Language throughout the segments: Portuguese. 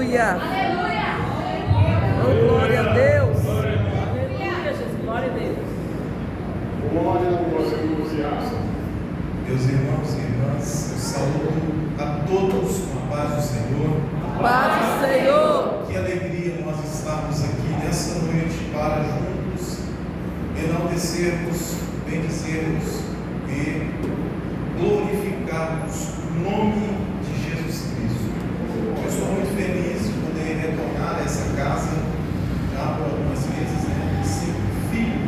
Aleluia. Oh, glória a Deus. Aleluia, Jesus. Glória a Deus. Glória ao nosso entusiasmo. Meus irmãos e irmãs, eu saúdo a todos com a paz do Senhor. Paz do Senhor. Que alegria nós estarmos aqui nessa noite para juntos enaltecermos, bendizermos e glorificarmos o nome de Jesus Cristo. Eu estou muito feliz de poder retornar a essa casa, já por algumas vezes, ser filho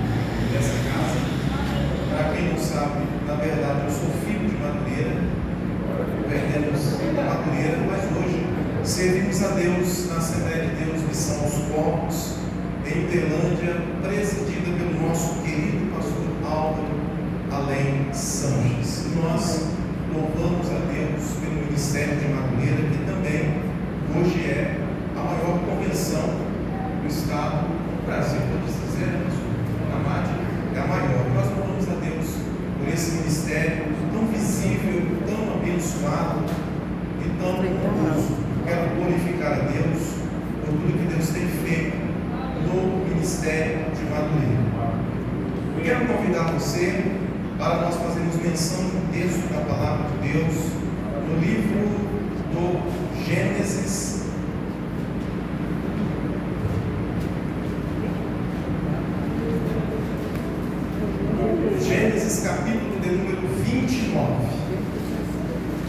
dessa casa. Para quem não sabe, na verdade eu sou filho de Madureira, perdemos da Madureira, mas hoje servimos a Deus na Assembleia de Deus Missão aos Povos, em Uberlândia, presidida pelo nosso querido pastor Álvaro Além Sanches. E nós louvamos a Deus pelo Ministério de Madureira, que também hoje é a maior convenção do Estado do Brasil. Pode dizer, a MAD é a maior. Nós louvamos a Deus por esse ministério tão visível, tão abençoado e tão glorioso. Quero glorificar a Deus por tudo que Deus tem feito no Ministério de Madureira. Quero convidar você para nós fazermos menção de um texto da Palavra de Deus no livro do Gênesis. Gênesis capítulo de número 29.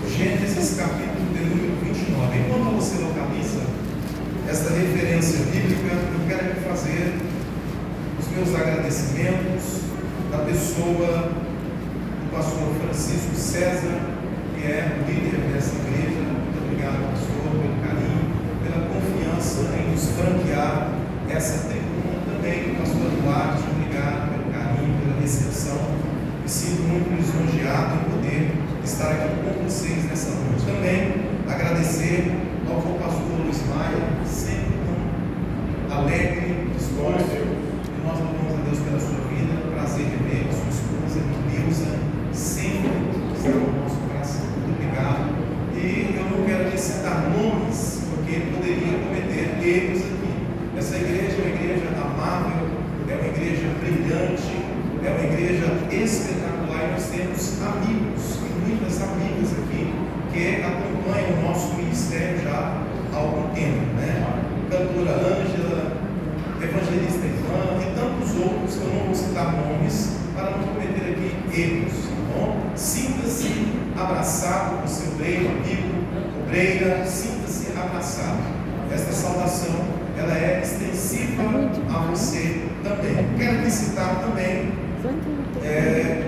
Gênesis capítulo de número 29. Enquanto você localiza esta referência bíblica, eu quero fazer os meus agradecimentos da pessoa do pastor Francisco César, que é o líder dessa igreja. Muito obrigado, pastor, pelo carinho, pela confiança em nos franquear essa tribuna. Também, pastor Duarte, obrigado pelo carinho, pela recepção. Me sinto muito lisonjeado em poder estar aqui com vocês nessa noite. Também agradecer ao pastor Luiz Maia, sempre tão alegre, disposto. E nós louvamos a Deus pela sua vida. Prazer rever a sua esposa, Neuza, sempre está no nosso coração. Muito obrigado. E eu não quero citar nomes, porque poderia cometer erros aqui. Essa igreja é uma igreja amável, é uma igreja brilhante, é uma igreja espetacular. E nós temos amigos e muitas amigas aqui que acompanham o nosso ministério já há algum tempo, né? Cantora Ângela, evangelista Ivan e tantos outros que eu não vou citar nomes para não cometer aqui erros, tá bom? Sinta-se abraçado com seu Breiro, amigo, Breira, sinta-se abraçado. Esta saudação, ela é extensiva a você também. Quero aqui citar também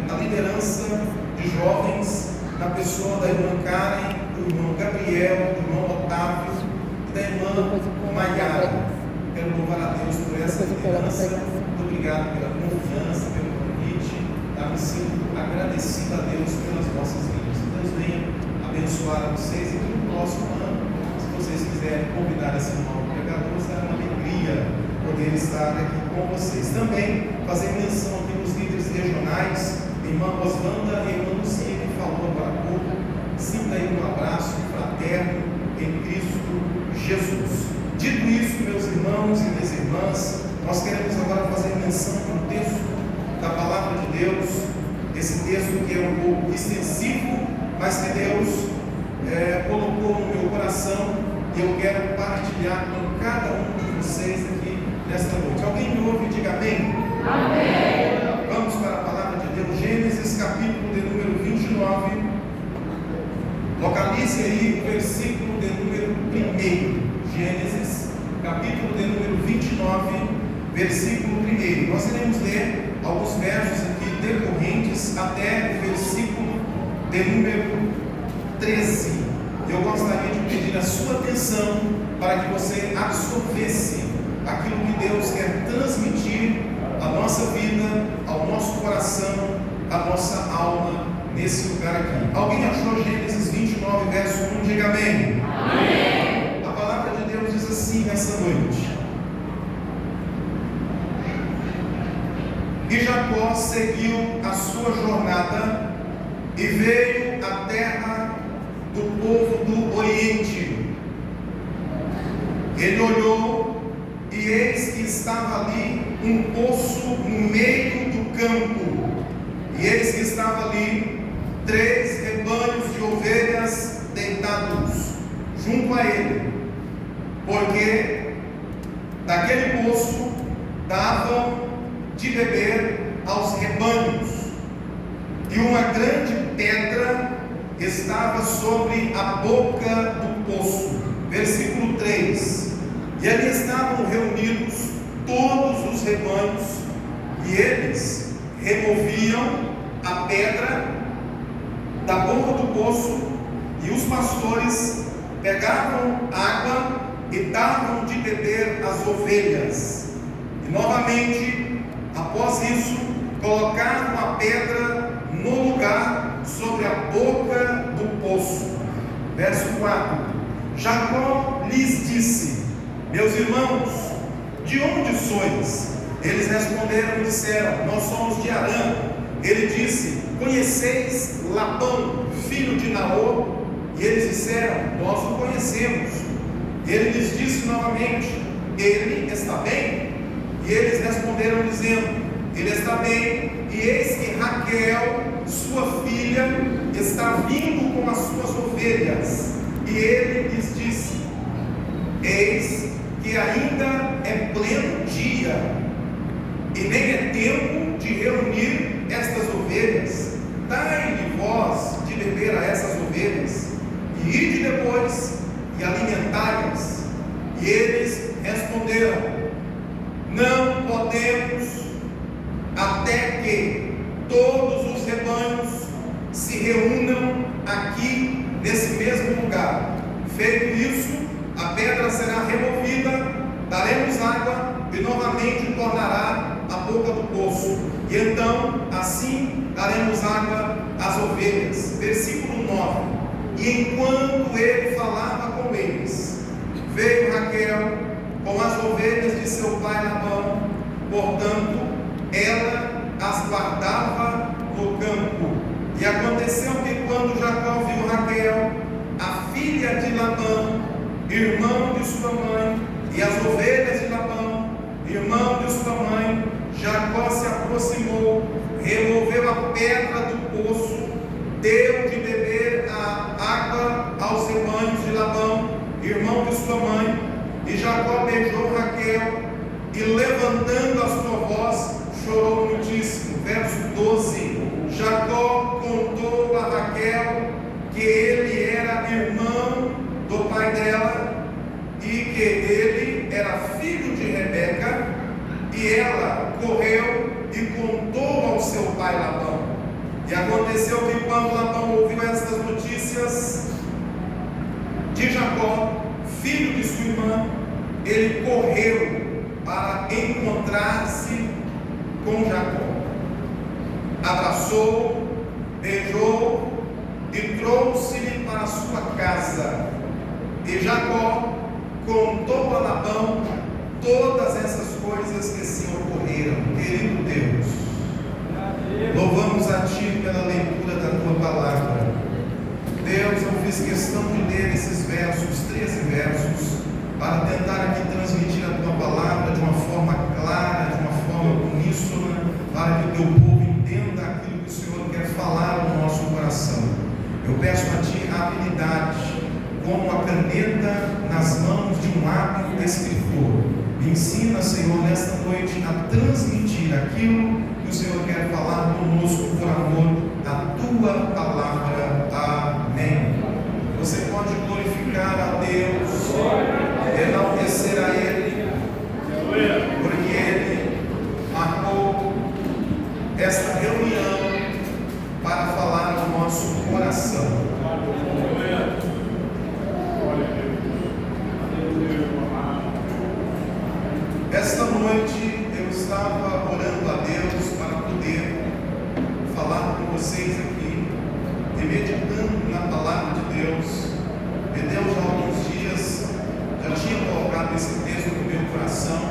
a liderança de jovens na pessoa da irmã Karen, do irmão Gabriel, do irmão Otávio e da irmã Maiara. Quero louvar a Deus por essa liderança. Muito obrigado pela confiança, pelo convite. Me sinto agradecido a Deus pelas vossas vidas. Deus venha abençoar vocês e no próximo ano, se vocês quiserem convidar esse irmão pregador, será uma alegria poder estar aqui com vocês. Também fazer menção aqui nos líderes regionais, irmã Rosvanda e irmã Lucia, que falou agora há pouco. Sinta aí um abraço fraterno em Cristo Jesus. Dito isso, meus irmãos e minhas irmãs, nós queremos agora fazer menção de um texto da Palavra de Deus, esse texto que é um pouco extensivo, mas que Deus colocou no meu coração e eu quero partilhar com cada um de vocês aqui nesta noite. Alguém me ouve e diga amém? Amém! Vamos para a Palavra de Deus, Gênesis capítulo de número 29. Localize aí o versículo de número 1. Gênesis, capítulo de número 29, versículo 1. Nós iremos ler alguns versos aqui decorrentes até o versículo de número 13. Eu gostaria de pedir a sua atenção para que você absorvesse aquilo que Deus quer transmitir à nossa vida, ao nosso coração, à nossa alma nesse lugar aqui. Alguém achou Gênesis 29, verso 1? Diga amém. Amém. A palavra de Deus diz assim nessa noite: E Jacó seguiu a sua jornada e veio à terra do povo do Oriente. ele olhou e eis que estava ali um poço no meio do campo, e eis que estava ali 3 rebanhos de ovelhas deitados junto a ele, porque daquele poço davam de beber aos rebanhos, e uma grande pedra estava sobre a boca do poço. Versículo 3: e ali estavam reunidos todos os rebanhos, e eles removiam a pedra da boca do poço, e os pastores pegavam água e davam de beber às ovelhas. E novamente, após isso, colocaram a pedra no lugar sobre a boca do poço. Verso 4: Jacó lhes disse: meus irmãos, de onde sois? Eles responderam e disseram: nós somos de Harã. Ele disse: conheceis Labão, filho de Naor? E eles disseram: nós o conhecemos. Ele lhes disse novamente: ele está bem? E eles responderam dizendo: ele está bem, e eis que Raquel, sua filha, está vindo com as suas ovelhas. E ele lhes disse: eis que ainda é pleno dia, e nem é tempo de reunir estas ovelhas. Dai-lhe vós de beber a essas ovelhas, e ide depois e alimentai-as. E eles responderam: não podemos, até que todos os rebanhos se reúnam aqui nesse mesmo lugar. Feito isso, a pedra será removida, daremos água e novamente tornará a boca do poço, e então assim daremos água às ovelhas. Versículo 9: e enquanto ele falava com eles, veio Raquel com as ovelhas de seu pai Labão, portanto ela as guardava no campo. E aconteceu que quando Jacó viu Raquel, a filha de Labão, irmão de sua mãe, e as ovelhas de Labão, irmão de sua mãe, Jacó se aproximou, removeu a pedra do poço, deu de beber a água aos rebanhos de Labão, irmão de sua mãe, e Jacó beijou Raquel, e levantando a sua voz, chorou muitíssimo. Verso 12: Jacó contou a Raquel que ele era irmão do pai dela, e que ele era filho de Rebeca, e ela correu e contou ao seu pai Labão. E aconteceu que quando Labão ouviu estas notícias de Jacó, filho de sua irmã, ele correu para encontrar-se com Jacó, abraçou, beijou e trouxe-lhe para sua casa. E Jacó contou a Labão todas essas coisas que se ocorreram. Querido Deus, louvamos a Ti pela leitura da Tua palavra. Deus, eu fiz questão de ler esses versos, 13 versos, para tentar aqui transmitir a Tua palavra de uma forma clara, de uma forma uníssona, para que o Teu povo entenda aquilo que o Senhor quer falar no nosso coração. Eu peço a Ti a habilidade, como a caneta nas mãos de um hábil escritor. Me ensina, Senhor, nesta noite a transmitir aquilo que o Senhor quer falar conosco por amor à Tua palavra. Amém. Você pode glorificar a Deus, enaltecer a Ele, porque Ele marcou esta reunião para falar no nosso coração. Esta noite eu estava orando a Deus para poder falar com vocês aqui e meditando na palavra de Deus. E Deus, há alguns dias, já tinha colocado esse texto no meu coração,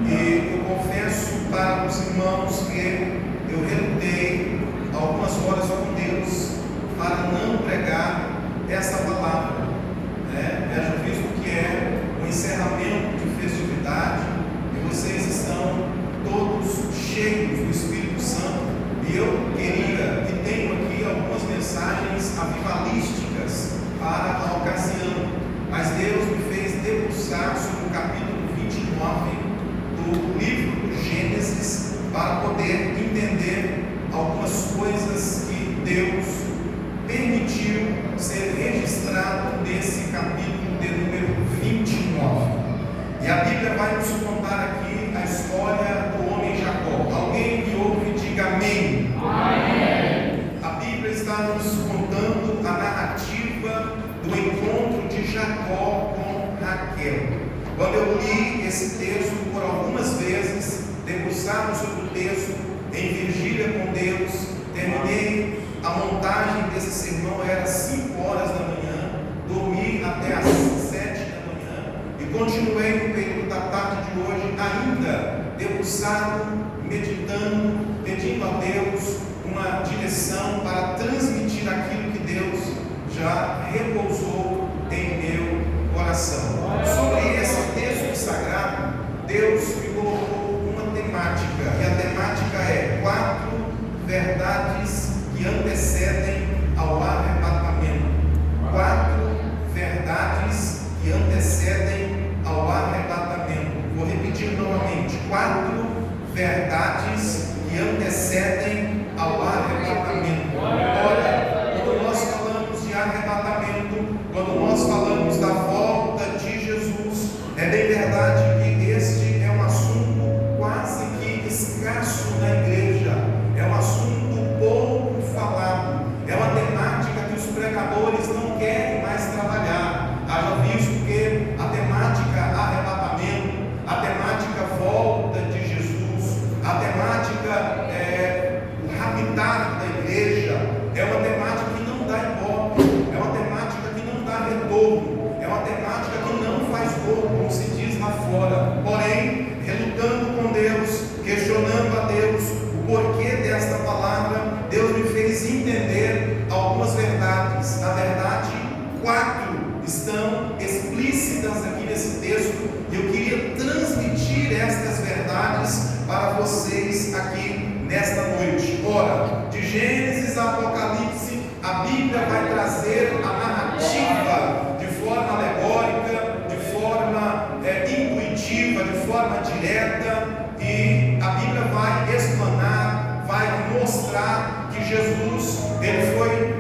e eu confesso para os irmãos que eu relutei algumas horas com Deus para não pregar essa palavra, né? Visto que é o encerramento para a ocasião, mas Deus me fez debruçar sobre o capítulo 29 do livro do Gênesis para poder entender algumas coisas que Deus permitiu ser registrado nesse capítulo de número 29. E a Bíblia vai nos contar aqui a história do homem Jacó. Alguém que ouve, diga amém. Amém. A Bíblia está nos contando a narrativa do encontro de Jacó com Raquel. Quando eu li esse texto por algumas vezes, debruçado sobre o texto, em vigília com Deus, terminei a montagem desse sermão, era 5 horas da manhã, dormi até as 7 da manhã e continuei no período da tarde de hoje ainda debruçado, meditando, pedindo a Deus uma direção para transmitir aquilo que Deus já repousou em meu coração. Sobre esse texto sagrado, Deus me colocou uma temática, e a temática é 4 verdades que antecedem ao arrebatamento. 4 verdades que antecedem ao arrebatamento. Vou repetir novamente: 4 verdades que antecedem ao arrebatamento. Olha, quando nós falamos de arrebatamento, quando nós falamos da volta de Jesus, é bem verdade que este é um assunto quase que escasso na igreja, é um assunto pouco falado, é uma temática que os pregadores não querem mais trabalhar. Haja visto que a temática arrebatamento, a temática volta de Jesus, a temática o raptar da igreja, é uma temática que não dá ibope, é uma temática que não dá retorno, é uma temática que não faz gol, como se diz lá fora. Porém, relutando com Deus, questionando a Deus o porquê desta palavra, Deus me fez entender algumas verdades. Na verdade, 4 estão explícitas aqui nesse texto, e eu queria transmitir estas verdades para vocês aqui nesta noite. Ora, de Gênesis a Apocalipse, a Bíblia vai trazer a narrativa de forma alegórica, de forma intuitiva, de forma direta, e a Bíblia vai explanar, vai mostrar que Jesus ele foi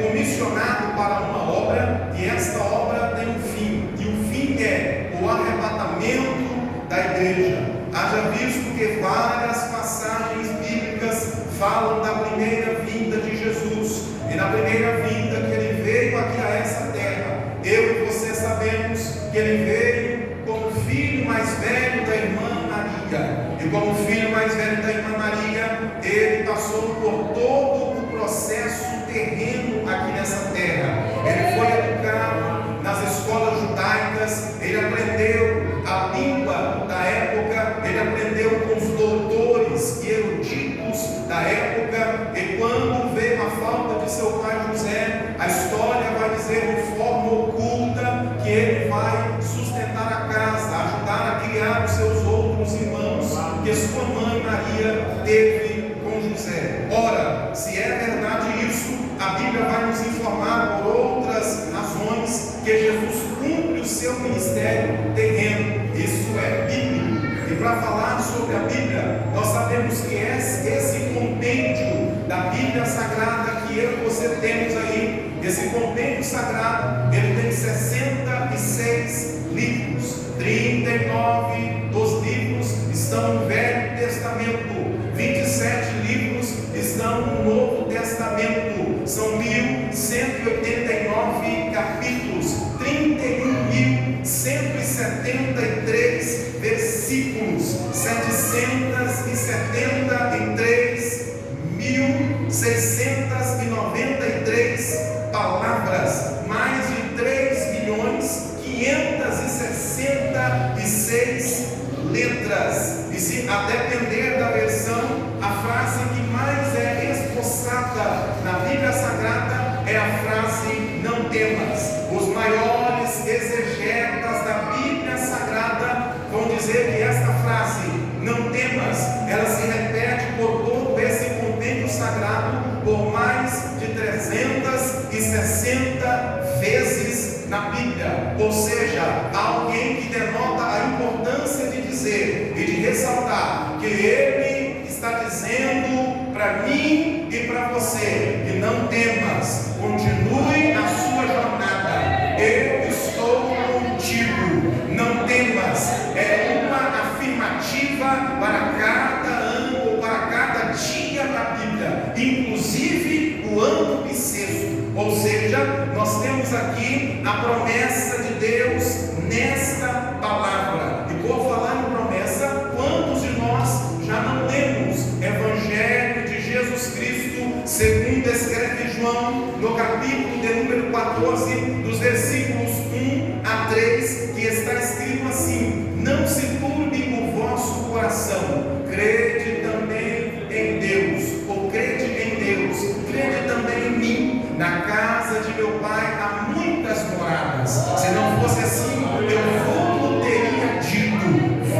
comissionado para uma obra, e esta obra tem um fim, e o fim é o arrebatamento da igreja. Haja visto que várias passagens bíblicas falam da primeira vinda de Jesus, e na primeira vinda que ele veio aqui a essa terra, eu e você sabemos que ele veio como filho mais velho da irmã Maria, e como filho mais velho da irmã Maria, ele passou por todo o processo terreno aqui nessa terra. Ele foi educado nas escolas judaicas, ele aprendeu a língua da época, ele aprendeu com os doutores e eruditos da época, e quando veio a falta de seu pai José, a história vai dizer de forma oculta que ele vai sustentar a casa, ajudar a criar os seus outros irmãos que sua mãe Maria teve com José. Ora, se é verdade isso, a Bíblia vai nos informar por outras razões que Jesus cumpre o seu ministério terreno. Isso é bíblico. E para falar sobre a Bíblia, nós sabemos que esse compêndio da Bíblia Sagrada que eu e você temos aí, esse compêndio sagrado, ele tem 66 livros. 39 dos livros estão no Velho Testamento, 27 livros estão no Novo Testamento, são 1189 capítulos, 31.173 versículos, 773.693 palavras, mais de 3.566 letras. E se a depender da versão, a frase que mais é esboçada na Bíblia Sagrada é a frase "não temas". Os maiores exegetas da Bíblia Sagrada vão dizer que esta frase "não temas", ela se repete por todo esse compêndio sagrado por mais de 360 vezes. vezes na Bíblia, ou seja, alguém que denota a importância de dizer e de ressaltar que ele está dizendo para mim e para você que não temas, continue a sua jornada, eu estou contigo, não temas. É uma afirmativa para cada ano ou para cada dia da Bíblia, inclusive o ano bissexto. Ou seja, nós temos aqui a promessa de Deus nesta palavra. E por falar em promessa, quantos de nós já não lemos Evangelho de Jesus Cristo, segundo escreve João, no capítulo de número 14, dos versículos 1 a 3, que está escrito assim: não se turbe o vosso coração, crede também em Deus, ou crede em Deus, crede também em mim. Na casa de meu pai há muitas moradas. Se não fosse assim, eu vos teria dito: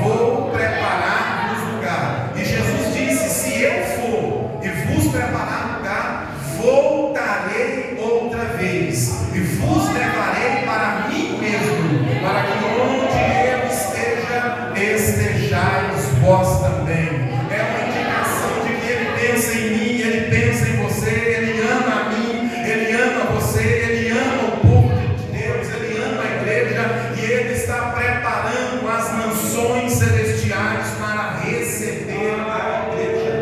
vou preparar-vos lugar. E Jesus disse: se eu for e vos preparar lugar, voltarei outra vez e vos levarei para mim mesmo, para que onde eu esteja, estejais vós também. É uma indicação de que ele pensa em mim, ele pensa em você, ele ama a mim, ele ama você, ele ama o povo de Deus, ele ama a igreja, e ele está preparando as mansões celestiais para receber a igreja.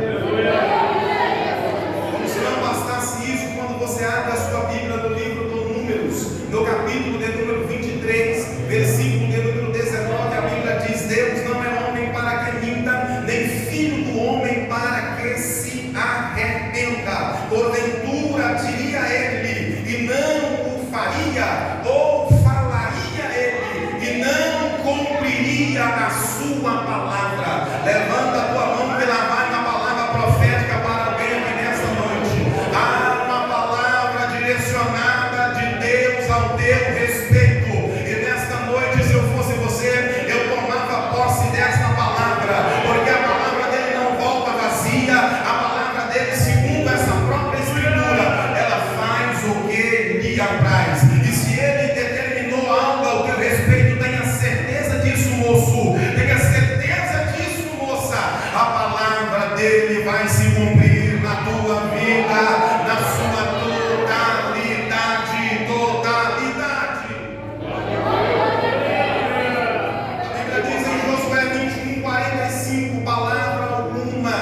Como se não bastasse isso, quando você abre a sua Bíblia no livro dos Números, no capítulo de número 23, versículo de número 19, a Bíblia diz: Deus não é homem para que minta, nem filho do homem para que se arrependa. Porventura diria ele, e não o faria, ou falaria ele, e não cumpriria a sua palavra. Levanta a tua mão e lá vai uma palavra profética para alguém aqui nessa noite. Há uma palavra direcionada de Deus ao teu respeito, e nesta noite, se eu fosse você, eu tomava posse desta palavra, porque a palavra dele não volta vazia. A palavra dele, segundo essa própria escritura, ela faz o que lhe apraz. E se ele determinou algo ao teu respeito, tenha certeza disso, moço, tenha certeza disso, moça. A palavra dele vai se cumprir na tua vida, na sua totalidade. A Bíblia diz em Josué 21:45, palavra alguma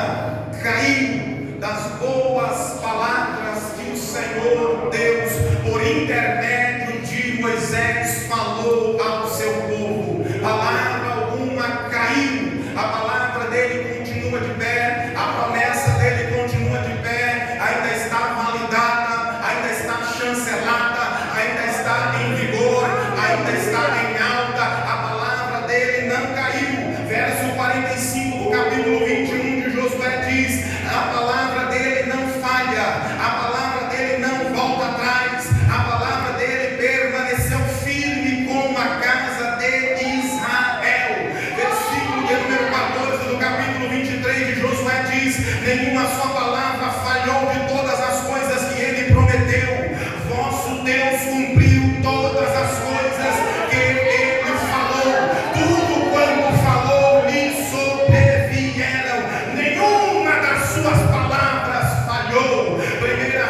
caiu das boas palavras que o Senhor Deus, por intermédio de Moisés, falou ao seu povo. Palavra alguma caiu. A palavra dele continua de pé, a promessa dele continua de pé, ainda está validada, ainda está chancelada, ainda está em vigor, ainda está em alta. A palavra dele não caiu. Verso 45 do capítulo 21 de Josué diz: a palavra dele não falha, a palavra dele não volta atrás, a palavra dele permaneceu firme como a casa de Israel. Versículo de número 14 do capítulo 23 de Josué diz: nenhuma sua palavra falhou de todas as coisas que ele prometeu. Vosso Deus cumpriu todas as coisas que ele falou. Tudo quanto falou lhe sobrevieram. Nenhuma das suas palavras falhou. 1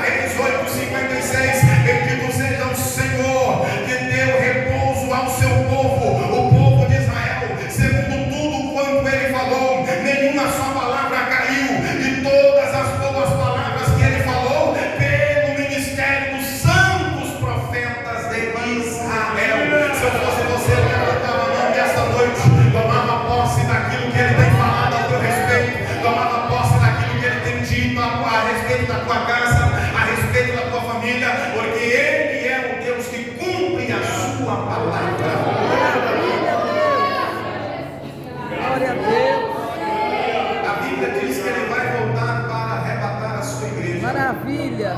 Reis 8:56. Bendito seja o Senhor, que deu repouso ao seu povo, o povo de Israel, segundo tudo quanto ele falou. Nenhuma sua palavra caiu. De todas as boas palavras que ele falou, pelo ministério dos santos profetas de Israel. Se eu fosse você, eu levantava a mão nesta noite, tomava posse daquilo que ele tem falado ao teu respeito, tomava posse daquilo que ele tem dito a respeito da tua casa, a respeito da tua família, porque ele é o Deus que cumpre a sua palavra. Glória a Deus. A Bíblia diz que ele vai voltar para arrebatar a sua igreja. Maravilha.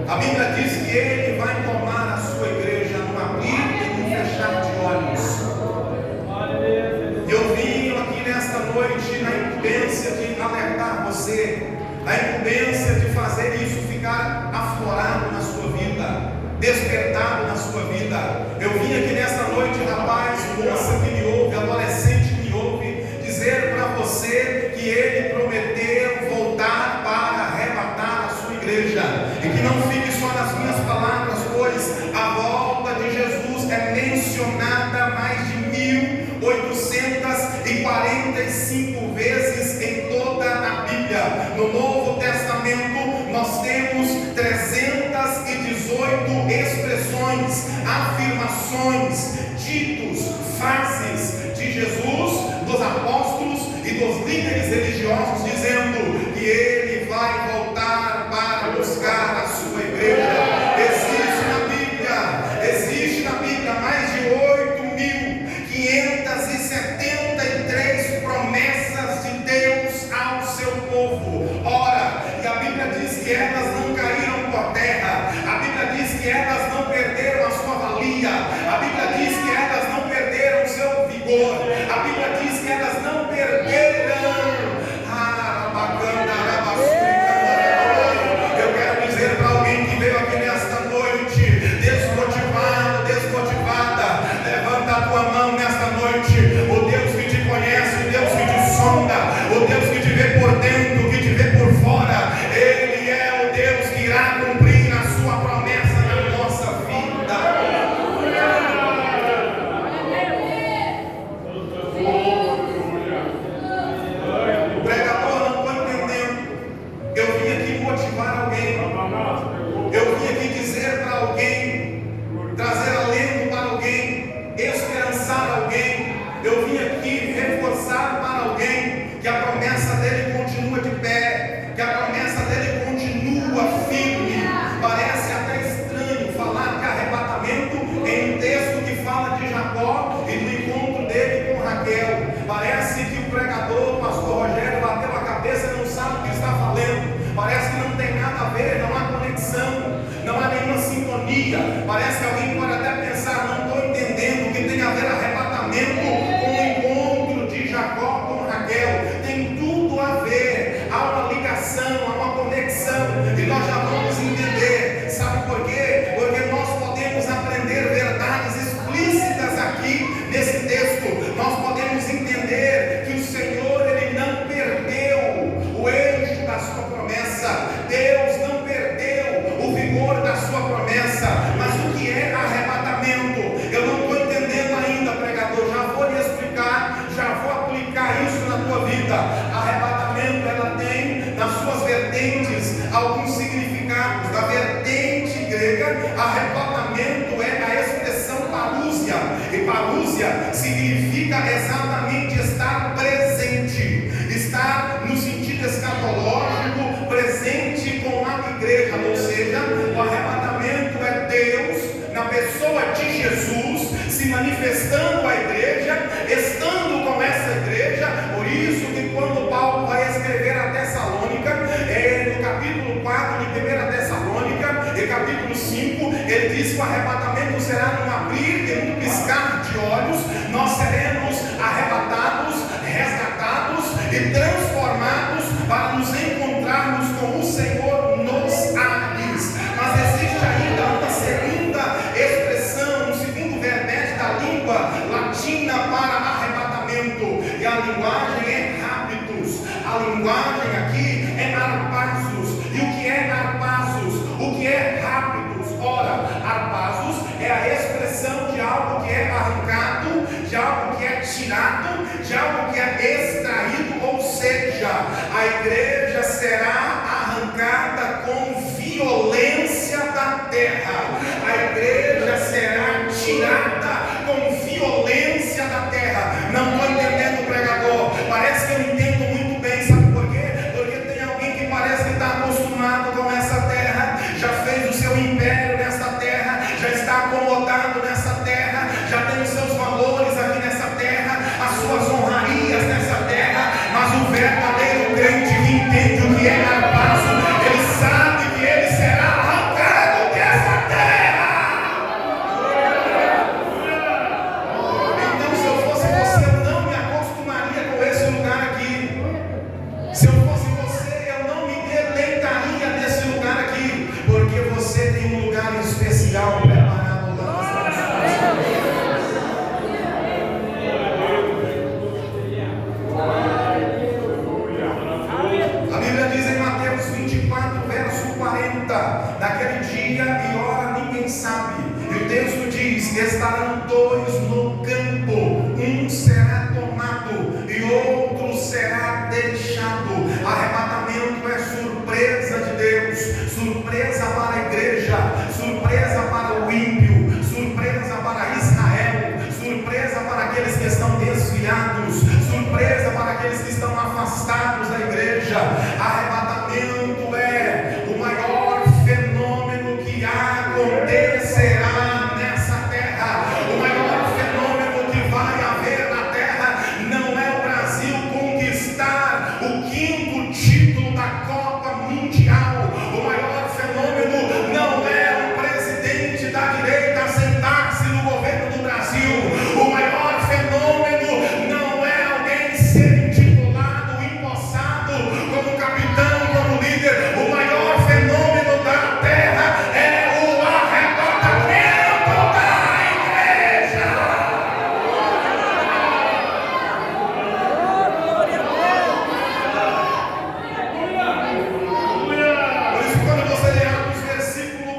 A Bíblia diz que ele vai tomar a sua igreja num abrir e num fechar de olhos. Eu vim aqui nesta noite na incumbência de alertar você, a incumbência de fazer isso ficar aflorado na sua vida, despertado na sua Eu vim aqui nesta noite, rapaz, moça que me ouve, adolescente que me ouve, dizer para você que Ele prometeu voltar para arrebatar a sua igreja, e que não fique só nas minhas palavras, pois a volta de Jesus é mencionada mais de 1845 vezes em toda a Bíblia. No Novo Testamento nós temos 318 expressões, afirmações, ditos, frases de Jesus, dos apóstolos e dos líderes religiosos, dizendo que Ele vai voltar para buscar a sua igreja. Existe na Bíblia mais de 8.573 promessas de Deus ao seu povo. Ora, e a Bíblia diz que elas não caíram por terra, a Bíblia diz que elas não perderam a sua valia, a Bíblia diz que elas não perderam o seu vigor, a Bíblia diz que elas não perderam. Eu quero dizer para alguém que veio aqui nesta noite, desmotivado, desmotivada, levanta a tua mão nesta noite. O Deus que te conhece, o Deus que te sonda, o Deus que te vê por dentro, que te vê por fora, Ele é o Deus que irá cumprir a sua promessa na nossa vida. O pregador, não estou entendendo. Eu vim aqui motivar alguém, eu vim aqui dizer para alguém, trazer alento para alguém, esperançar alguém. Eu vim aqui reforçar para alguém que a promessa dele continua de pé, que a promessa dele continua firme. Parece até estranho falar de arrebatamento em um texto que fala de Jacó e do encontro dele com Raquel. Parece que o pregador, o pastor Rogério, bateu a cabeça e não sabe o que está falando. Parece que não tem nada a ver, não há conexão, não há nenhuma sintonia. Parece que alguém pode até pensar, não estou entendendo o que tem a ver arrebatamento com o encontro de Jacó com Raquel. Tem tudo a ver, há uma ligação, há uma conexão, e nós já vamos entender. Sabe por quê? Porque nós podemos aprender verdades explícitas aqui nesse texto. Nós podemos entender que o Senhor, Ele não perdeu o eixo da sua promessa. Deus não perdeu o vigor da sua promessa. Mas o que é arrebatamento? Eu não estou entendendo ainda, pregador. Já vou lhe explicar, já vou aplicar isso na tua vida. Arrebatamento, ela tem nas suas vertentes alguns significados. Da vertente grega, arrebatamento é a expressão parúsia, e parúsia significa exatamente estar presente, estar no sentido escatológico, presente com a igreja. Ou seja, o arrebatamento é Deus na pessoa de Jesus se manifestando à igreja, estando com essa igreja. Por isso que quando Paulo vai escrever a Tessalônica, no capítulo 4 de 1 Tessalônica e capítulo 5, ele diz que o arrebatamento será num abrir e num piscar de olhos. Nós seremos arrebatados, resgatados e transformados para nos encontrarmos com o Senhor nos ares. Mas existe ainda uma segunda expressão, um segundo verbete da língua latina para arrebatamento, e a linguagem é habitus. A linguagem aqui é arpasos. E o que é arpasos? O que é habitus? Ora, arpasos é a expressão de algo que é arrancado, de algo que é tirado, de algo que é extraído. Ou seja, a igreja será arrancada com violência da terra. A igreja será tirada com violência da terra. Não estou entendendo, pregador. Parece que eu entendo muito bem. Sabe por quê? Porque tem alguém que parece que está acostumado com essa terra, já fez o seu império nessa terra, já está acomodado nessa terra, já tem os seus valores aqui nessa terra, as suas honrarias nessa terra. Mas o verdadeiro crente que entende texto diz: estarão dois no campo, um será tomado e outro será deixado. Arrebatamento é surpresa de Deus, surpresa para a igreja, surpresa para o ímpio, surpresa para Israel, surpresa para aqueles que estão desviados, surpresa para aqueles que estão afastados da igreja. Arrebatamento é o maior fenômeno que acontecerá nessa terra. O maior fenômeno que vai haver na terra não é o Brasil conquistar o 5º título da Copa Mundial. O maior fenômeno não é o presidente da direita sentar-se no governo do Brasil. O maior fenômeno não é alguém ser intitulado, empossado como capitão, como líder. O maior fenômeno da terra é o arrebatamento da igreja. Por isso, quando você lê Atos,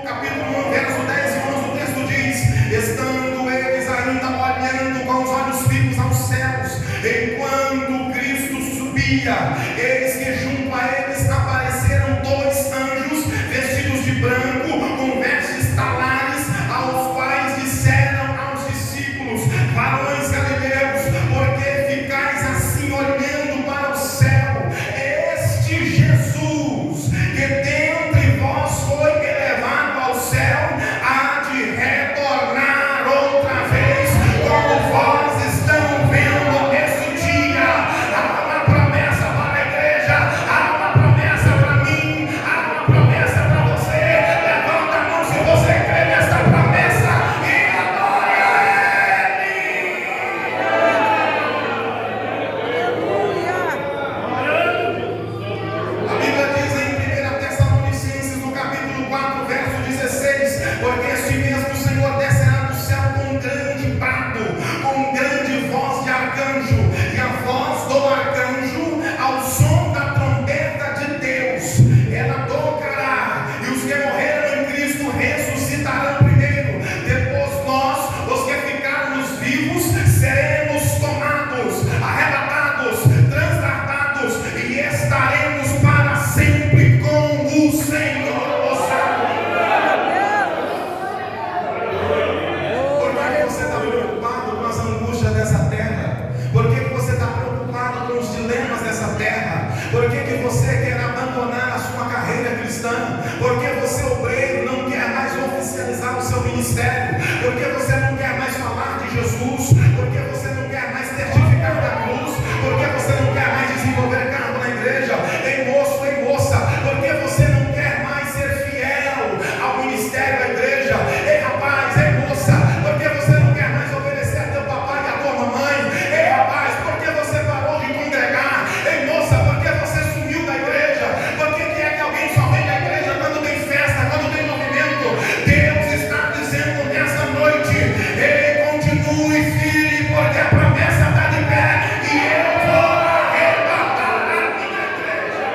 capítulo 1, verso 10 e 11, o texto diz: estando eles ainda olhando com os olhos fixos aos céus, enquanto Cristo subia, eis que junto a eles apareceram 2 anjos vestidos de branco, com vestes talares, aos quais disseram aos discípulos: varões galileus, por que ficais assim olhando para o céu? Este Jesus, que dentre vós foi elevado ao céu, há de retornar outra vez, como vós estão vendo nesse dia. Há uma promessa para a igreja, há uma promessa para mim, há uma promessa para você. Levanta a mão se você crê nessa promessa e adore a Ele. A Bíblia diz em 1 Tessalonicenses, no capítulo 4, verso 16: porque este mesmo Senhor descerá do céu com um grande brado, com grande voz de arcanjo, e a voz do arcanjo, ao som da trombeta de Deus, ela tocará, e os que morreram em Cristo ressuscitarão primeiro. Depois nós, os que ficarmos vivos, seremos tomados, arrebatados, transladados, e estaremos para sempre com o Senhor. Por que você está preocupado com as angústias dessa terra? Por que você está preocupado com os dilemas dessa terra? Por que você quer abandonar a sua carreira cristã? Por que você, obreiro, não quer mais oficializar o seu ministério? Por que você não quer mais falar de Jesus? Por que você não quer mais testificar da cruz? Por que você não quer mais desenvolver cargo na igreja? Ei moço, ei moça, por que você não quer mais ser fiel ao ministério da igreja? Ei rapaz, ei moça, por que você não quer mais obedecer a teu papai e a tua mamãe? Ei rapaz, por que você parou de congregar? Ei moça, por que você sumiu da igreja? Por que é que alguém só vem da igreja quando tem festa, quando tem movimento? Deus está dizendo nesta noite: ei, continue firme, porque a promessa está de pé e eu vou arrebatar a minha igreja.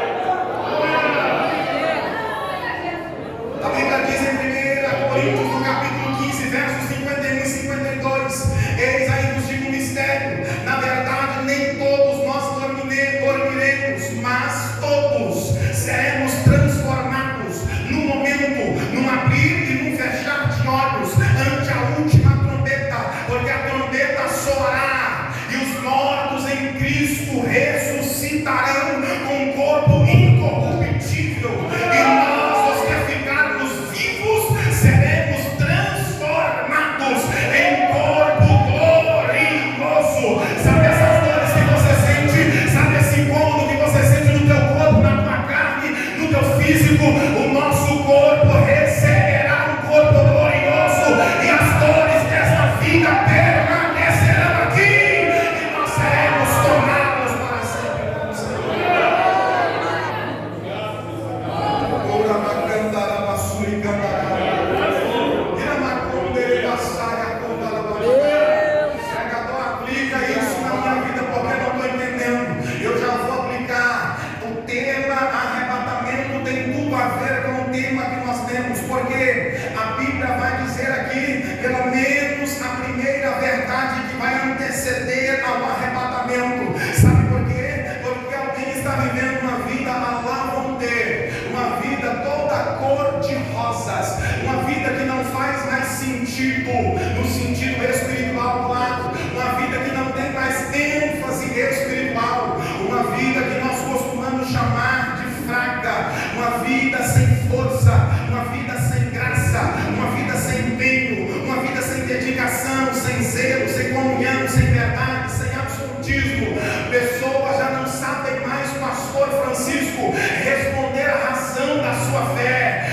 A Bíblia diz em 1 Coríntios, no capítulo 15, versos 51 e 52: eis aí vos digo um mistério, na verdade nem todos nós dormiremos, mas todos seremos transformados num momento, num abrir e num fechar de olhos, ante a última trombeta, porque a trombeta soará e os mortos em Cristo ressuscitarão com um corpo incorruptível, e nós, os que ficarmos vivos, seremos transformados em corpo glorioso. Sabe essas dores que você sente? Sabe esse incômodo que você sente no teu corpo, na tua carne, no teu físico? O nosso corpo receberá um corpo glorioso, e as dores dessa vida permanecerão aqui, e nós seremos tomados para no sentido espiritual, claro, uma vida que não tem mais ênfase espiritual, uma vida que nós costumamos chamar de fraca, uma vida sem força, uma vida sem graça, uma vida sem empenho, uma vida sem dedicação, sem zelo, sem comunhão, sem verdade, sem absolutismo. Pessoas já não sabem mais, pastor Francisco, responder a razão da sua fé.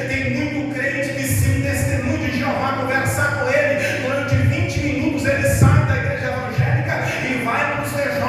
Tem muito crente que, se um testemunho de Jeová conversar com ele durante 20 minutos, ele sai da igreja evangélica e vai para o CJ,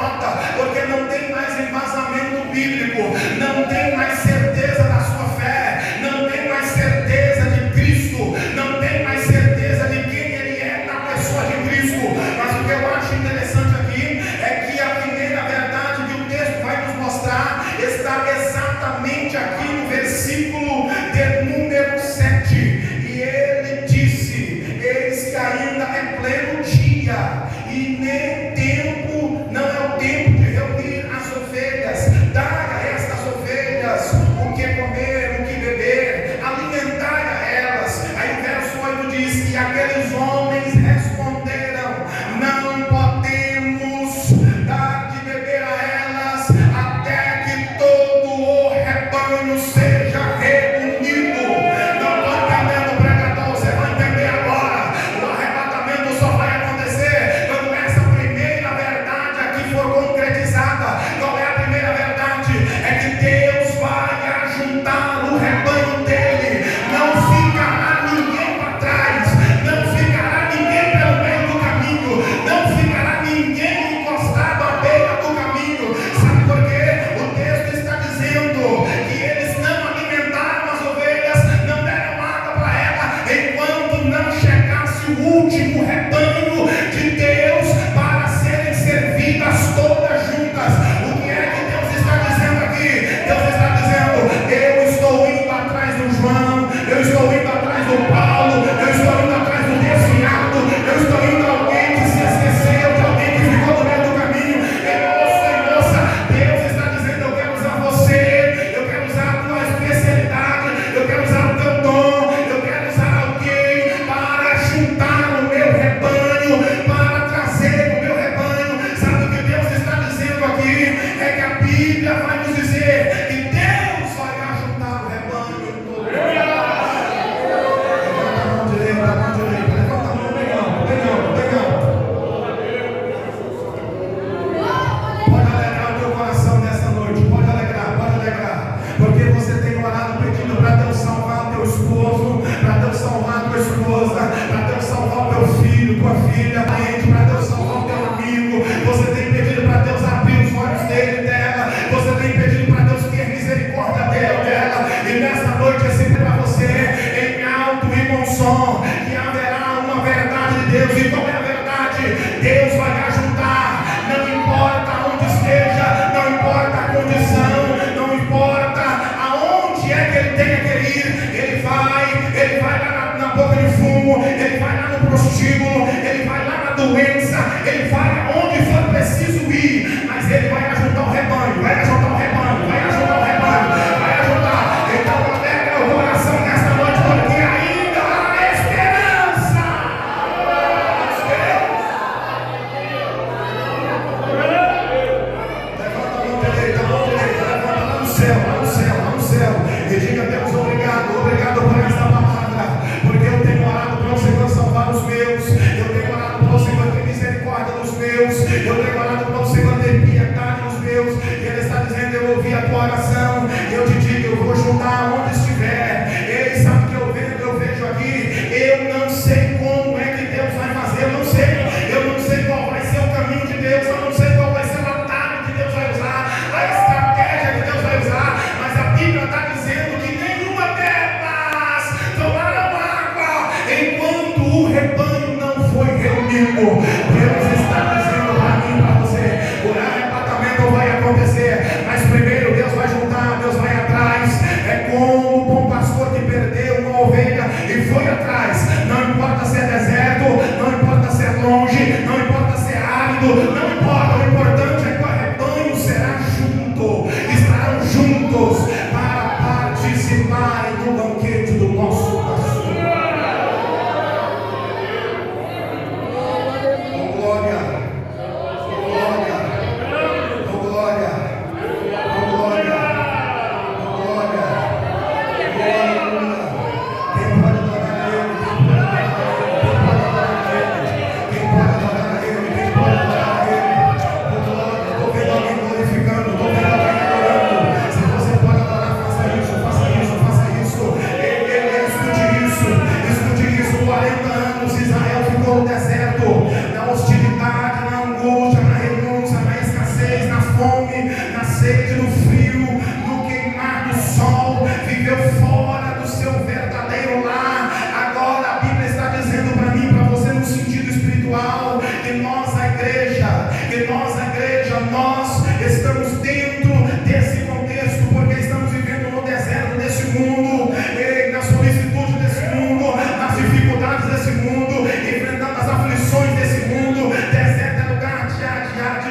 porque não tem mais embasamento bíblico, não tem mais certeza da sua fé, não tem mais certeza de Cristo, não tem mais certeza de quem ele é na pessoa de Cristo. Mas o que eu acho interessante aqui é que a primeira verdade que o texto vai nos mostrar está exatamente aqui no versículo de número 7. E ele disse: eis que ainda é pleno dia, e nem tempo, não é o tempo de reunir as ovelhas. Dai a estas ovelhas o que comer, o que beber, alimentai a elas. Aí o verso 8 diz que aqueles homens responderam: não podemos dar de beber a elas até que todo o rebanho seja reunido. Não estou entendendo, pregador, você vai entender agora. O arrebatamento só vai acontecer quando essa primeira verdade aqui for concretizada. Qual é a primeira verdade? É que Deus vai ajuntar o rebanho dele. Não ficará ninguém para trás, não ficará ninguém pelo meio do caminho, não ficará ninguém encostado à beira do caminho. Sabe por quê? O texto está dizendo que eles não alimentaram as ovelhas, não deram água para ela, enquanto não chegasse o último rebanho de Deus para serem servidas todas juntas. O que é que Deus está dizendo aqui? Deus está dizendo: eu estou indo atrás do João, eu estou indo atrás do Paulo, eu estou indo atrás do desviado, eu estou indo a alguém que se esqueceu, de alguém que ficou no meio do caminho. Moça e moça, Deus está dizendo: eu quero usar você, eu quero usar a tua especialidade, eu quero usar o teu dom, eu quero usar alguém para juntar o meu rebanho, para trazer o meu rebanho. Sabe o que Deus está dizendo aqui? É que a Bíblia vai nos dizer que Deus vai ajuntar o rebanho todo. Levanta a mão direita, levanta a mão bem alto, bem alto, bem alto. Pode alegrar o teu coração nessa noite, pode alegrar, porque você tem orado pedindo para Deus salvar o teu esposo, para Deus salvar a tua esposa, para Deus salvar o teu filho, tua filha, parente, para Deus salvar o teu amigo. Você tem pedido para Deus abrir os olhos dele e dela, você tem pedido para Deus ter misericórdia dele ou dela, e nessa noite é sempre para você, em alto e bom som, que haverá uma verdade de Deus. E qual é a verdade? Deus vai ajuntar, não importa onde esteja, não importa a condição, não importa aonde é que ele tenha que ir, ele vai lá na boca de fumo, ele vai lá no prostíbulo, ele vai lá na doença, ele vai aonde for preciso ir, mas ele vai ajuntar o rebanho, vai ajuntar o rebanho, vai ajuntar o rebanho, vai ajuntar. Então alegra o coração nesta noite, porque ainda há esperança. Levanta a mão direita, levanta lá no céu, e diga: Deus, obrigado por esta palavra, porque eu tenho orado para o Senhor salvar os meus, eu tenho orado para o Senhor ter misericórdia dos meus, eu tenho orado para o Senhor ter piedade dos meus, e Ele está dizendo: eu ouvi a tua oração, e eu te digo, eu vou juntar onde estiver. Ele sabe que eu vejo aqui, eu não sei como é que Deus vai fazer, eu não sei qual vai ser o caminho de Deus, eu não sei qual vai ser o atalho que Deus vai usar, a estratégia que Deus vai usar, mas a Bíblia está dizendo que nenhuma delas tomaram água enquanto o rebanho não foi reunido. Deus está dizendo para mim e para você: o arrebatamento vai acontecer, mas primeiro Deus vai juntar, Deus vai atrás. É como o bom pastor que perdeu uma ovelha e foi atrás. Não importa se é deserto, não importa se é longe, não importa se é árido, não importa. O importante é que o rebanho será junto, estarão juntos para participarem do banquete do nosso pastor. estamos dentro desse contexto, porque estamos vivendo no deserto desse mundo, na solicitude desse mundo, nas dificuldades desse mundo, enfrentando as aflições desse mundo. Deserto é lugar de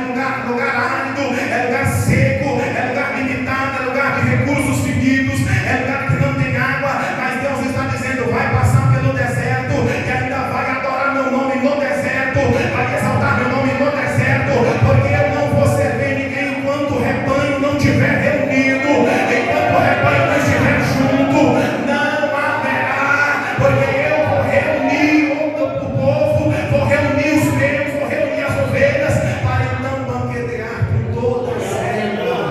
lugar árido, é lugar seco, é lugar limitado, é lugar de recursos finitos, é lugar que não tem água, mas Deus está dizendo: vai passar pelo deserto e ainda vai adorar meu nome no deserto, vai exaltar meu nome no deserto, porque eu não vou servir ninguém enquanto o rebanho não estiver reunido, enquanto o rebanho não estiver junto, não haverá, porque eu vou reunir o povo, vou reunir os meus, vou reunir as ovelhas, para então banquetear com todas elas.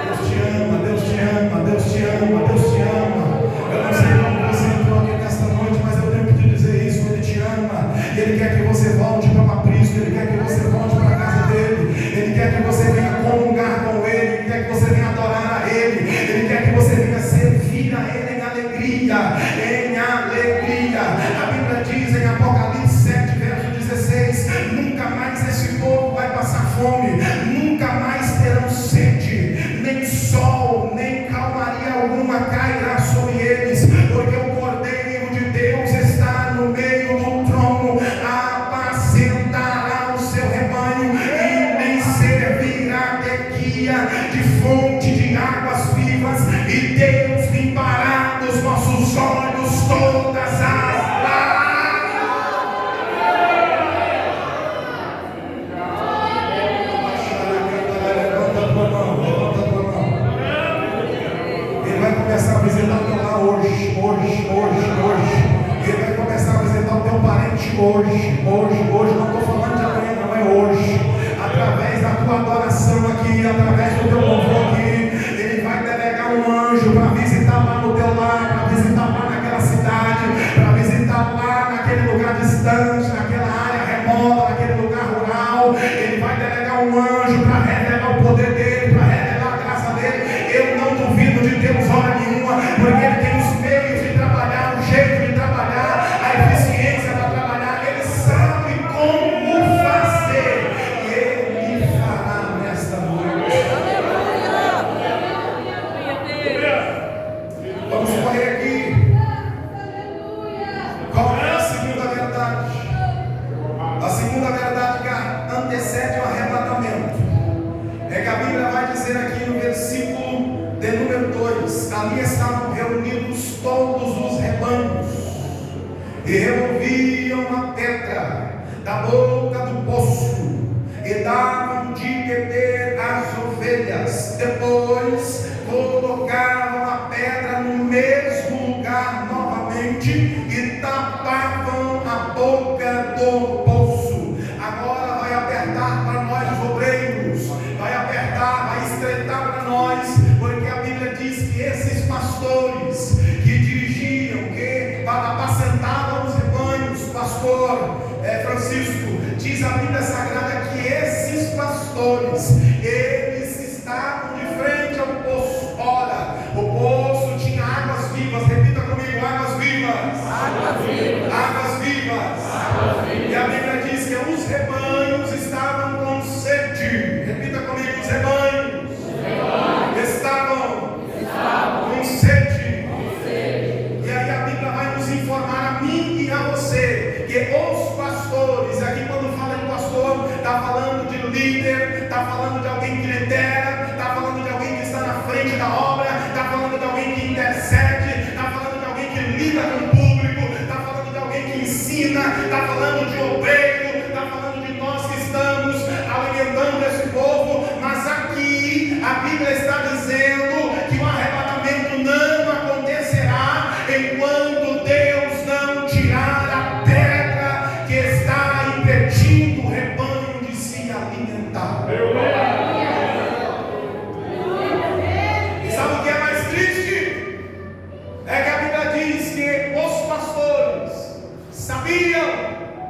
Deus te ama, Deus te ama, Deus te ama, Deus te ama. Eu não sei como você entrou aqui nesta noite, mas eu tenho que te dizer isso: Ele te ama, Ele quer que você volte para o aprisco, Ele quer que você volte para a casa dEle, Ele quer que você venha comungar com Ele, Ele quer que você venha adorar a Ele, Ele quer que você venha servir a Ele em alegria, em alegria. A Bíblia diz em Apocalipse 7, verso 16: nunca mais esse povo vai passar fome, nunca mais terão sede, nem sol, nem calmaria alguma cairá sobre eles, porque o Cordeiro de Deus está no meio do trono, apacentará o seu rebanho e lhes servirá de guia, de fonte de águas vivas, e Deus limpará dos nossos olhos todas as lágrimas. Levanta a tua mão. Ele vai começar a visitar o teu lar hoje. Ele vai começar a visitar o teu parente hoje. Não estou falando de amanhã, não, é hoje. Através da tua adoração aqui, através do teu louvor aqui, Ele vai delegar um anjo para visitar lá no teu lar, para visitar lá naquela cidade, para visitar lá naquele lugar distante, naquela área remota, naquele lugar rural. Ele vai delegar um anjo para revelar o poder dEle, para revelar a graça dEle. Eu não duvido de Deus hora nenhuma, porque Ele tem os meios de trabalhar, o jeito de trabalhar, a eficiência para trabalhar. Ele sabe como fazer, e Ele fará nesta noite. Vamos correr aqui. Qual é a segunda verdade? A segunda verdade que antecede o arrebatamento é que a Bíblia vai dizer aqui no versículo de número 2: ali estavam reunidos todos os rebanhos e removiam a pedra da boca do poço e davam de beber às ovelhas. Depois colocavam a pedra no mesmo lugar novamente e tapavam a boca do poço. Agora vai apertar para nós os obreiros, vai apertar, vai estreitar para nós, porque a Bíblia diz que esses pastores que dirigiam, que apacentavam os rebanhos, pastor Francisco, diz a Bíblia Sagrada que esses pastores, eles estavam de frente ao poço. Ora, o poço tinha águas vivas. Repita comigo: águas vivas. Águas vivas. Águas vivas. Águas vivas. E a Bíblia diz que os rebanhos estavam com sede. Repita comigo: os rebanhos estavam com sede. E aí a Bíblia vai nos informar, a mim e a você, que os pastores, aqui quando fala de pastor, está falando de líder, está falando de alguém que lidera, está falando de alguém que está na frente da obra, está falando de alguém que intercede, está falando de alguém que lida com o público, está falando de alguém que ensina, está falando de obreiro, está falando de nós que estamos alimentando esse povo. Mas aqui a Bíblia está dizendo que o arrebatamento não acontecerá enquanto Deus não tirar a pedra que está impedindo o rebanho de se alimentar. E sabe o que é mais triste? É que a Bíblia diz que os pastores sabiam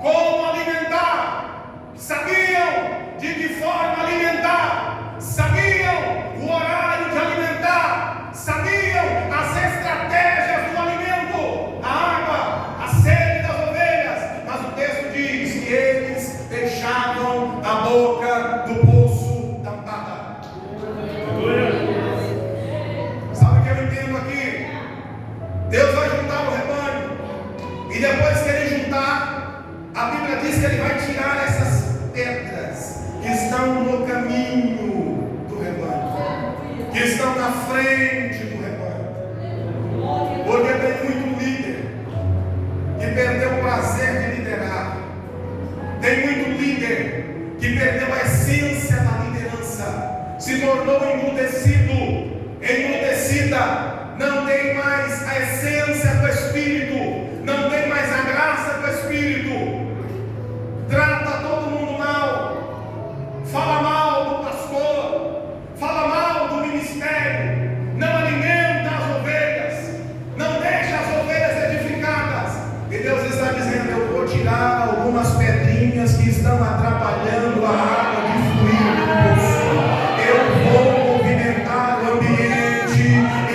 como alimentar, sabiam de que forma alimentar, sabiam o horário de alimentar, sabiam as estratégias do alimento, a água, a sede das ovelhas. Mas o texto diz que eles fechavam a boca do povo. E depois que ele juntar, a Bíblia diz que ele vai tirar essas pedras que estão no caminho do rebanho, que estão na frente do rebanho. Porque tem muito líder que perdeu o prazer de liderar. Tem muito líder que perdeu a essência da liderança, se tornou emudecido, emudecida, não tem mais a essência do Espírito, não tem mais a graça do Espírito, trata todo mundo mal, fala mal do pastor, fala mal do ministério, não alimenta as ovelhas, não deixa as ovelhas edificadas. E Deus está dizendo: eu vou tirar algumas pedrinhas que estão atrapalhando a água de fluir no poço. Eu vou movimentar o ambiente,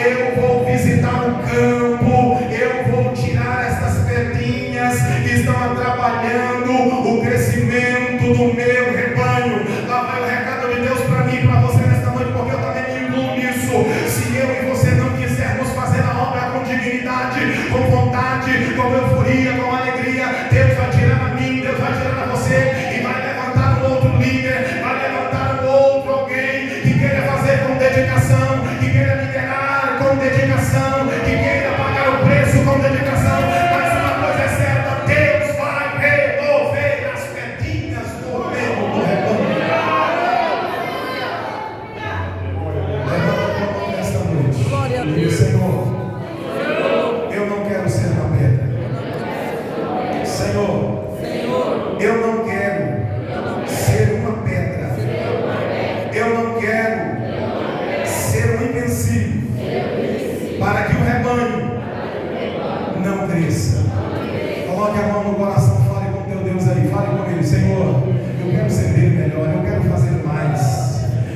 eu vou visitar o campo, eu vou tirar essas pedrinhas que estão atrapalhando o crescimento do meu rebanho. Lá vai o recado de Deus para mim e para você nesta noite, porque eu também me incluo nisso. Se eu e você não quisermos fazer a obra com dignidade, com vontade, com euforia, com alegria, Deus vai tirar a mim, Deus vai tirar a você, e vai levantar um outro líder, vai levantar um outro alguém que queira fazer com dedicação, que queira liderar com dedicação, que queira pagar o preço com dedicação. Mas uma coisa é certa: Deus vai remover as pedrinhas do meio do rebanho. Levanta a tua mão nesta noite. Glória a E Deus. Senhor, eu não quero ser uma pedra. Senhor, eu não quero ser uma pedra. Eu não quero ser um empecilho para que o rebanho não cresça. Coloque a mão no coração, fale com teu Deus aí, fale com ele: Senhor, eu quero servir melhor, eu quero fazer mais.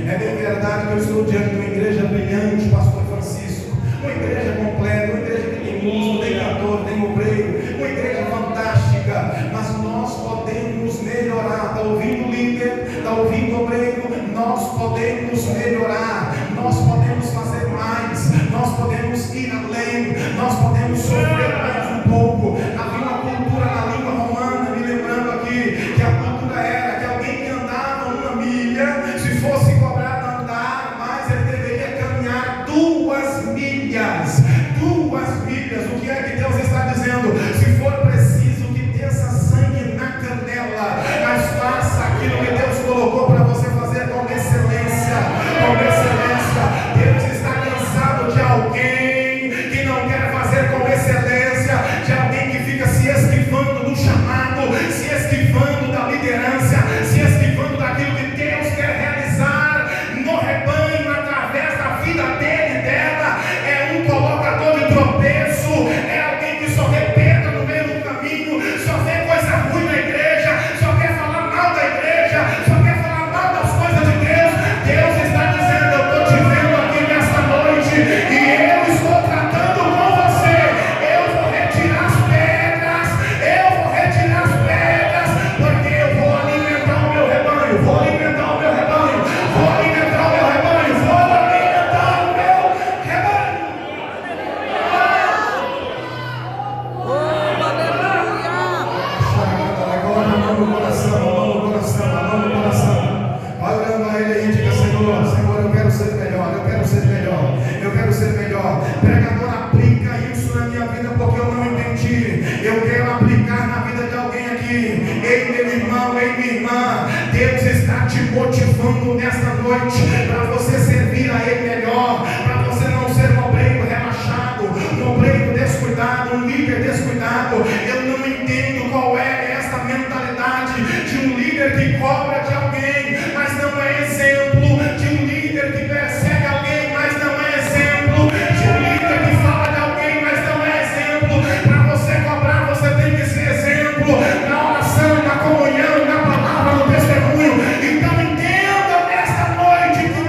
É bem verdade que eu estou diante de uma igreja brilhante, Pastor Francisco, uma igreja completa, uma igreja que tem músico, tem cantor, tem obreiro, uma igreja fantástica, mas nós podemos melhorar. Está ouvindo o líder? Está ouvindo o obreiro? Nós podemos melhorar, nós podemos fazer mais, nós podemos ir além, nós podemos sofrer mais um pouco. Havia uma cultura na língua romana, me lembrando aqui, que a cultura era que alguém que andava uma milha, se fosse cobrado andar mais, ele deveria caminhar 2 milhas. 2 milhas. O que é que Deus está dizendo? Se for preciso que desça sangue na canela, mas faça aquilo que Deus colocou para você fazer com excelência. Com excelência. Deus está cansado de alguém que não quer fazer com excelência, de alguém que fica se esquivando do chamado, se esquivando da liderança, se esquivando daquilo que Deus quer realizar no rebanho através da vida dele e dela. É um colocador de tropeço, é alguém que só vê pedra no meio do caminho, só vê coisa ruim na igreja, só quer falar mal da igreja, só quer falar mal das coisas de Deus. Deus está dizendo: eu estou te vendo aqui nesta noite e eu estou tratando com você. Eu vou retirar as pedras, eu vou retirar as pedras, porque eu vou alimentar o meu rebanho, vou alimentar o meu rebanho, vou alimentar o meu rebanho, vou alimentar o meu rebanho. Oh, aleluia. Agora a mão no coração, a mão no coração, a mão no coração. Vai olhando a ele aí e diga: Senhor, Senhor, eu quero ser melhor, eu quero ser melhor, eu quero ser melhor. Pregador, aplica isso na minha vida, porque eu não entendi. Eu quero aplicar na vida de alguém aqui. Ei, meu irmão, ei, minha irmã, Deus está te motivando nesta noite para você servir a Ele melhor, para você não ser um obreiro relaxado, um obreiro descuidado, um líder descuidado. Eu não entendo qual é esta mentalidade de um líder que cobra de alguém, mas não é exemplo, de um líder que persegue alguém, mas não é exemplo, de um líder que fala de alguém, mas não é exemplo. Para você cobrar, você tem que ser exemplo na oração, na comunhão, na palavra, no testemunho. Então entenda nesta noite que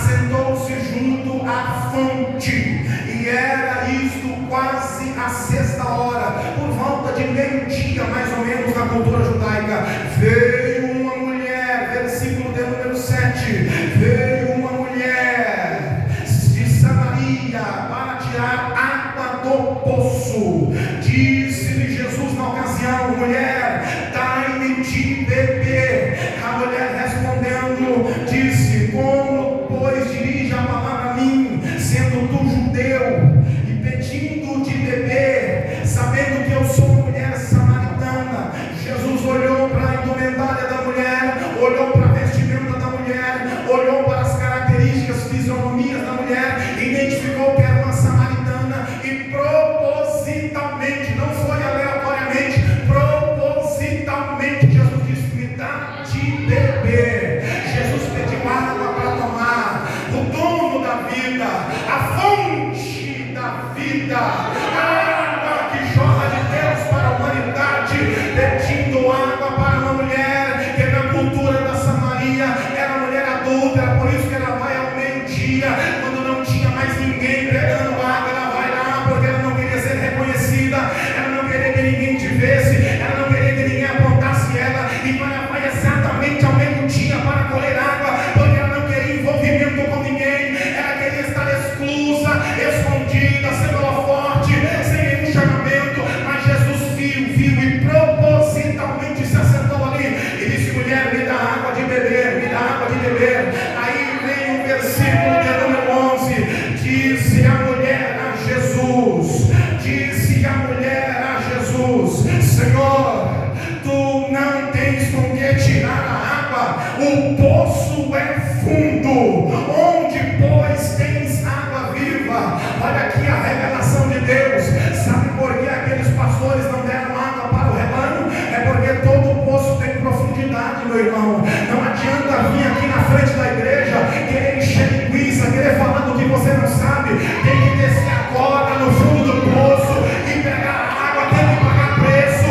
assentou-se junto à fonte, e era isto quase a 6ª, por volta de meio-dia, mais ou menos, na cultura judaica. Veio uma mulher, versículo de número 7, veio uma mulher de Samaria para tirar água do poço. Disse-lhe Jesus na ocasião: mulher, dai-me de beber. A mulher respondendo, disse: como, pois, dirige a palavra a mim, sendo tu judeu, e pedindo de beber, sabendo que eu sou mulher samaritana? Jesus olhou para a indumentária da mulher, olhou para a vestimenta da mulher, olhou para as características, fisionomias da mulher, identificou que era uma samaritana, e propositalmente, não foi aleatoriamente, propositalmente, Jesus disse: me dá de beber. Jesus pediu água para tomar. O dono da vida, a fonte da vida, a água que jorra de Deus para a humanidade, pedindo água para uma mulher que na cultura da Samaria era mulher adúltera. Por isso que ela vai ao meio-dia, quando não tinha mais ninguém pegando água, ela vai lá, porque ela não queria ser reconhecida, ela não queria que ninguém te visse, ela não queria que ninguém apontasse ela, e ela vai exatamente ao meio-dia para colher água, porque ela não queria envolvimento com ninguém, ela queria estar exclusa, escondida, sem holofote, sem nenhum chamamento. Mas Jesus viu e propositalmente se assentou ali e disse: mulher, me dá água de beber, me dá água de beber. Aí vem o versículo de número 11, disse a mulher a Jesus, Senhor, tu não tens com que tirar a água, o poço é fundo, onde pois tens água viva? Olha aqui a revelação de Deus. Sabe por que aqueles pastores não deram água para o rebanho? É porque todo poço tem profundidade, meu irmão. Não adianta vir aqui na frente da igreja querer encher linguiça, querer falar do que você não sabe. Tem que descer agora no fundo do poço e pegar a água, tem que pagar preço.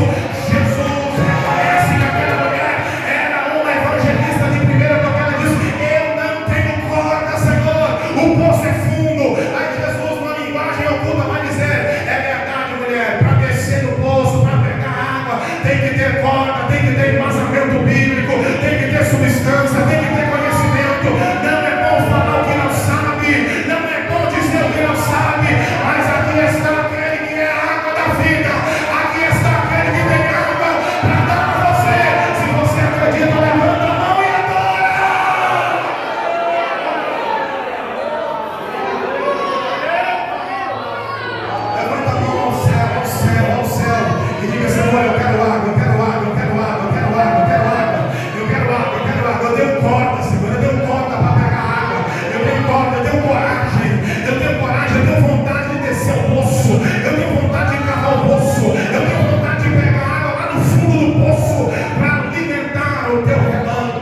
Jesus reconhece que aquela mulher era uma evangelista de primeira, porque ela disse: eu não tenho corda, Senhor, o poço é fundo. Aí Jesus, numa linguagem oculta, vai dizer: é verdade, mulher, para descer no poço, para pegar água, tem que ter corda, tem que ter embasamento bíblico, tem que ter substância, tem que ter conhecimento. Não é bom falar o que não sabe, não é bom dizer o que não sabe, mas aqui está aquele que é a água da vida, aqui está aquele que tem água para dar a você. Se você acredita, levanta a mão e adora. Levanta a mão ao céu, ao céu, ao céu, e diga: Senhor, eu quero água, eu quero água, eu quero água, eu quero água, eu quero água, eu quero água, eu quero água. Eu tenho corda, Senhor, eu tenho corda para pegar água, eu tenho corda, eu tenho coragem, eu tenho vontade de descer o poço, eu tenho vontade de cavar o poço, eu tenho vontade de pegar água lá no fundo do poço para alimentar o teu rebanho.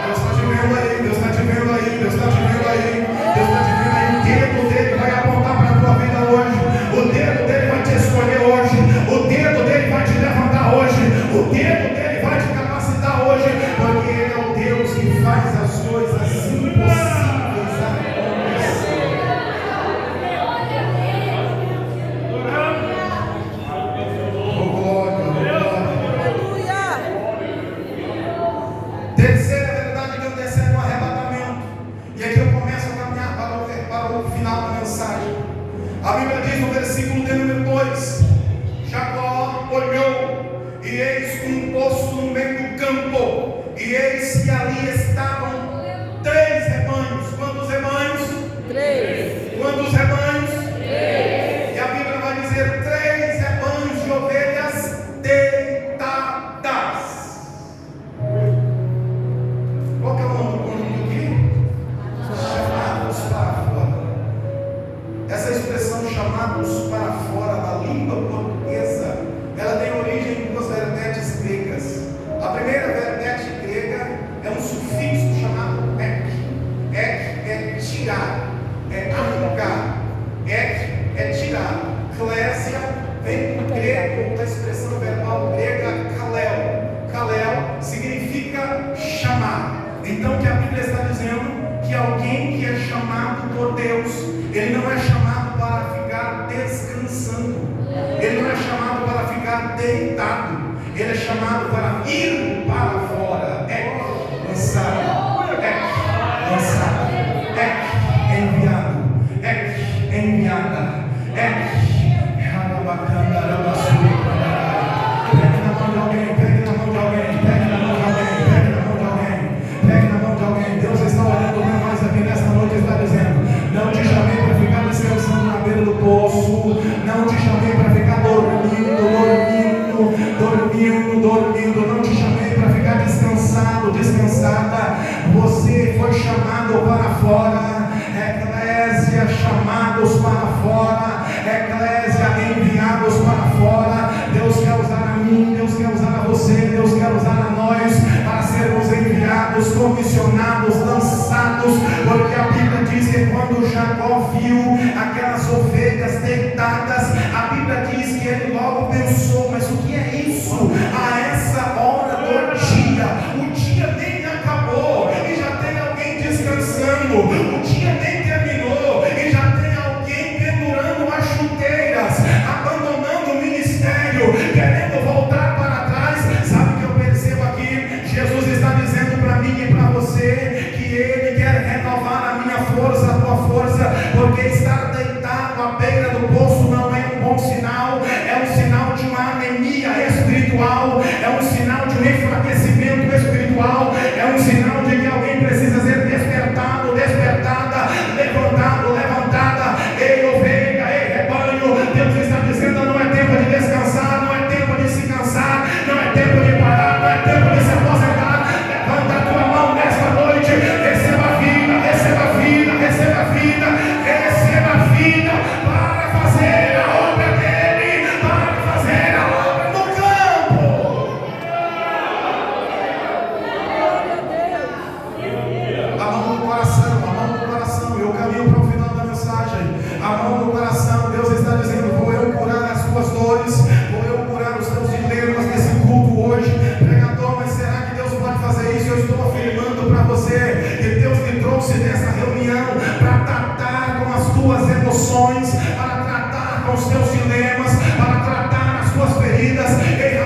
Deus está te vendo aí, Deus está te vendo aí, Deus está te vendo aí, Deus está te vendo aí. O dedo dele vai apontar para a tua vida hoje, o dedo dele vai te escolher hoje, o dedo dele vai te levantar hoje, o dedo dele vai te capacitar hoje, porque ele é o Deus que faz as coisas impossíveis acontecer. Oh, glória, glória. Aleluia. Terceira verdade que eu descer no arrebatamento, e aqui eu começo a caminhar para o final da mensagem. A Bíblia diz no versículo de número 2: Jacó olhou, e eis um poço no meio do campo, e eis que ali estavam 3 rebanhos. Quantos rebanhos? 3. Quantos rebanhos? 3. E a Bíblia vai dizer 3 rebanhos de ovelhas deitadas. Qual que é o nome do conjunto aqui? Chamados para fora. Essa expressão chamados para fora da língua portuguesa, ela tem origem em 2 verbetes gregas. A primeira verbete grega é um sufixo chamado ek. Ek é tirar, é arrancar. Ek é tirar. Clésia vem do grego, da expressão verbal grega kalel. Kalel significa chamar. Então o que a Bíblia está dizendo soltado, ele é chamado para ir para fora, é lançado, é lançado, é enviado, é enviada, é pegue na mão de alguém, pegue na mão de alguém, pegue na mão de alguém, pegue na mão de alguém, pegue na mão de alguém. Deus está olhando para nós aqui nesta noite e está dizendo: não te chamei para ficar descansando na beira do poço, não te chamei para ficar dormindo, não te chamei para ficar descansado, descansada. Você foi chamado para fora, eclésia, chamados para fora, eclésia, enviados para fora. Deus quer usar a mim, Deus quer usar a você, Deus quer usar a nós para sermos enviados, comissionados, lançados, porque a Bíblia diz que quando Jacó viu aquelas ovelhas deitadas, a Bíblia diz que ele logo pensou: mas o que é isso? A essa hora do dia, o dia nem acabou e já tem alguém descansando, o dia nem terminou e já tem alguém pendurando as chuteiras, abandonando o ministério, querendo voltar para trás. Sabe o que eu percebo aqui? Jesus está dizendo para mim e para você que Ele quer renovar a minha força, a tua força, porque estar deitado à beira do poço não é um bom sinal, é um sinal de uma anemia espiritual, é um sinal de um enfraquecimento espiritual, é um sinal de que alguém precisa ser despertado, despertada, levantado, levantada. Ei, ovelha, ei, rebanho, Deus está dizendo: não é tempo de descansar, não é tempo de se cansar, não é tempo de parar, não é tempo de se aposentar. Levanta a tua mão nesta noite, receba a vida, receba a vida, receba a vida, receba a vida para fazer a obra dele, para fazer a obra no campo. A mão no coração, eu caminho para o final da mensagem. A mão no coração, Deus está dizendo: vou eu curar as tuas dores, vou eu curar os teus dilemas nesse culto hoje. Pregador, mas será que Deus pode fazer isso? Eu estou afirmando para você que Deus me trouxe nessa reunião para tratar com as tuas emoções, para tratar com os teus dilemas, para tratar as tuas feridas. Ei,